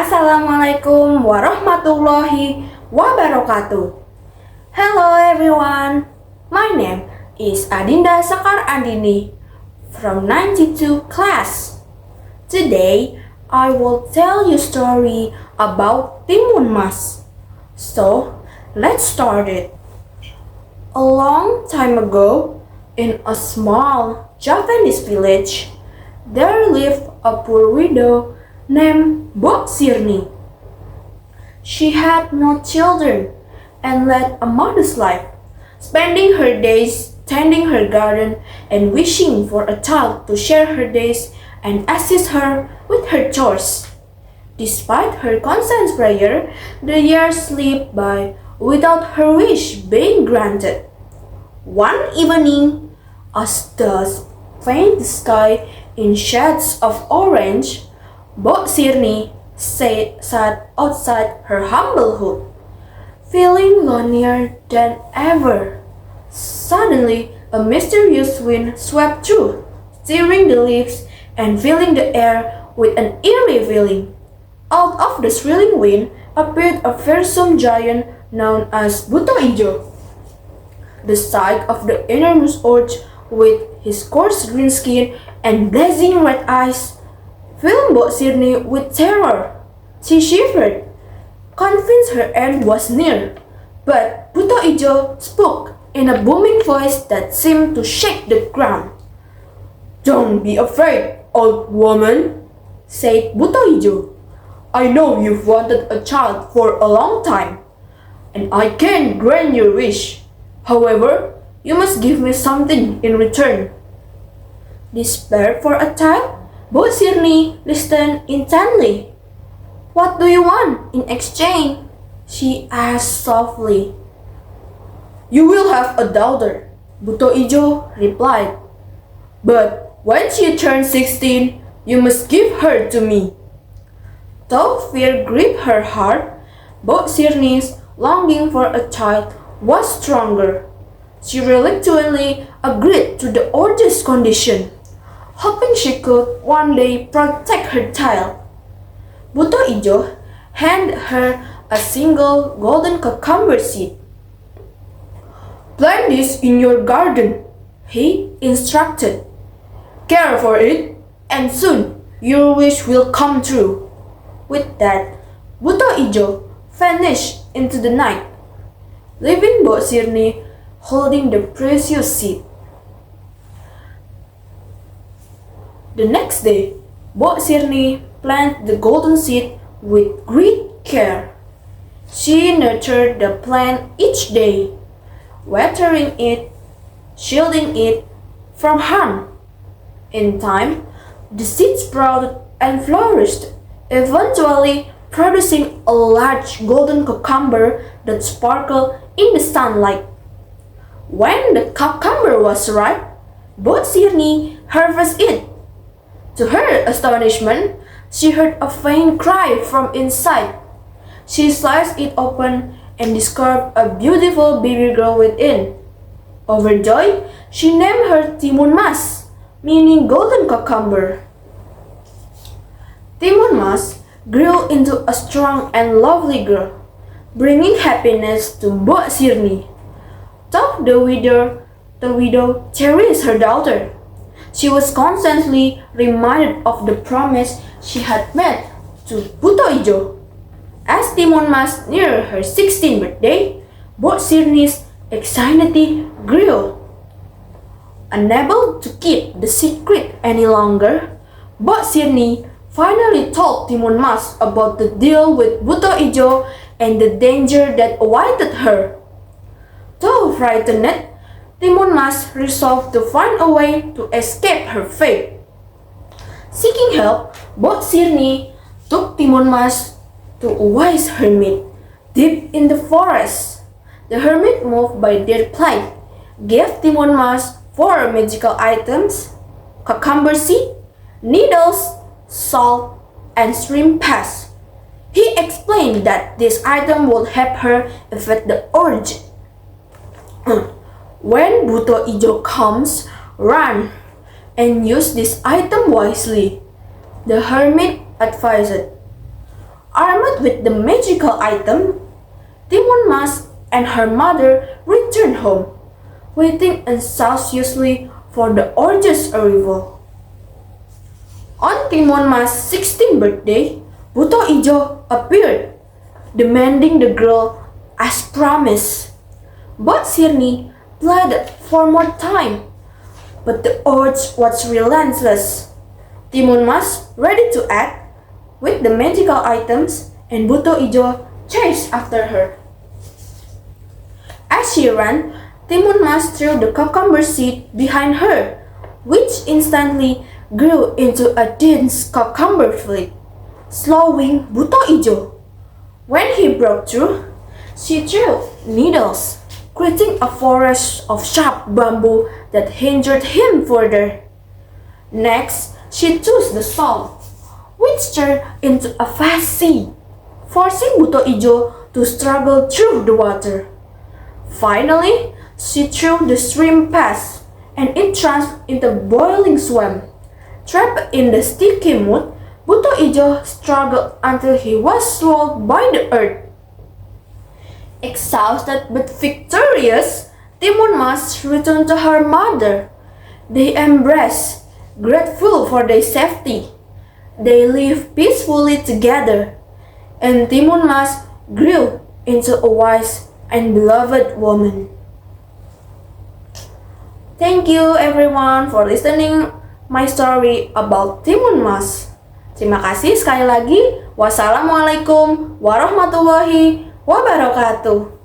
Assalamualaikum warahmatullahi wabarakatuh. Hello everyone, my name is Adinda Sekar Andini from 92 class. Today, I will tell you a story about Timun Mas. So, let's start it. A long time ago, in a small Japanese village, there lived a poor widow named Mbok Sirni. She had no children and led a modest life, spending her days tending her garden and wishing for a child to share her days and assist her with her chores. Despite her constant prayer, the years slipped by without her wish being granted. One evening, as the faint sky in shades of orange, Mbok Sirni sat outside her humble hut, feeling lonelier than ever. Suddenly, a mysterious wind swept through, stirring the leaves and filling the air with an eerie feeling. Out of the swirling wind appeared a fearsome giant known as Buto Ijo. The sight of the enormous orc with his coarse green skin and blazing red eyes filled Mbok Sirni with terror. She shivered, convinced her end was near. But Buto Ijo spoke in a booming voice that seemed to shake the ground. "Don't be afraid, old woman," said Buto Ijo. "I know you've wanted a child for a long time, and I can grant your wish. However, you must give me something in return." Despair for a child, Mbok Sirni listened intently. "What do you want in exchange?" she asked softly. "You will have a daughter," Buto Ijo replied. "But when she turns 16, you must give her to me." Though fear gripped her heart, Mbok Sirni's longing for a child was stronger. She reluctantly agreed to the order's condition, hoping she could one day protect her child. Buto Ijo handed her a single golden cucumber seed. "Plant this in your garden," he instructed. "Care for it, and soon your wish will come true." With that, Buto Ijo vanished into the night, leaving Mbok Sirni holding the precious seed. The next day, Mbok Sirni planted the golden seed with great care. She nurtured the plant each day, watering it, shielding it from harm. In time, the seed sprouted and flourished, eventually producing a large golden cucumber that sparkled in the sunlight. When the cucumber was ripe, Mbok Sirni harvested it. To her astonishment, she heard a faint cry from inside. She sliced it open and discovered a beautiful baby girl within. Overjoyed, she named her Timun Mas, meaning golden cucumber. Timun Mas grew into a strong and lovely girl, bringing happiness to Mbok Sirni. Though the widow cherished her daughter, she was constantly reminded of the promise she had made to Buto Ijo. As Timun Mas neared her 16th birthday, Mbok Sirni's anxiety grew. Unable to keep the secret any longer, Mbok Sirni finally told Timun Mas about the deal with Buto Ijo and the danger that awaited her. Though frightened, Timun Mas resolved to find a way to escape her fate. Seeking help, Mbok Sirni took Timun Mas to a wise hermit deep in the forest. The hermit, moved by their plight, gave Timun Mas 4 magical items: cucumber seed, needles, salt, and shrimp paste. He explained that this item would help her defeat the urge. "When Buto Ijo comes, run and use this item wisely," the hermit advised. Armed with the magical item, Timun Mas and her mother returned home, waiting anxiously for the urge's arrival. On Timun Mas' 16th birthday, Buto Ijo appeared, demanding the girl as promised. But Sirni pleaded for more time, but the urge was relentless. Timun Mas, ready to act, with the magical items, and Buto Ijo chased after her. As she ran, Timun Mas threw the cucumber seed behind her, which instantly grew into a dense cucumber field, slowing Buto Ijo. When he broke through, she threw needles, creating a forest of sharp bamboo that hindered him further. Next, she chose the salt, which turned into a fast sea, forcing Buto Ijo to struggle through the water. Finally, she threw the stream past, and it transformed into boiling swamp. Trapped in the sticky mud, Buto Ijo struggled until he was swallowed by the earth. Exhausted but victorious, Timun Mas returned to her mother. They embraced, grateful for their safety. They lived peacefully together, and Timun Mas grew into a wise and beloved woman. Thank you everyone for listening my story about Timun Mas. Terima kasih sekali lagi. Wassalamualaikum warahmatullahi wabarakatuh.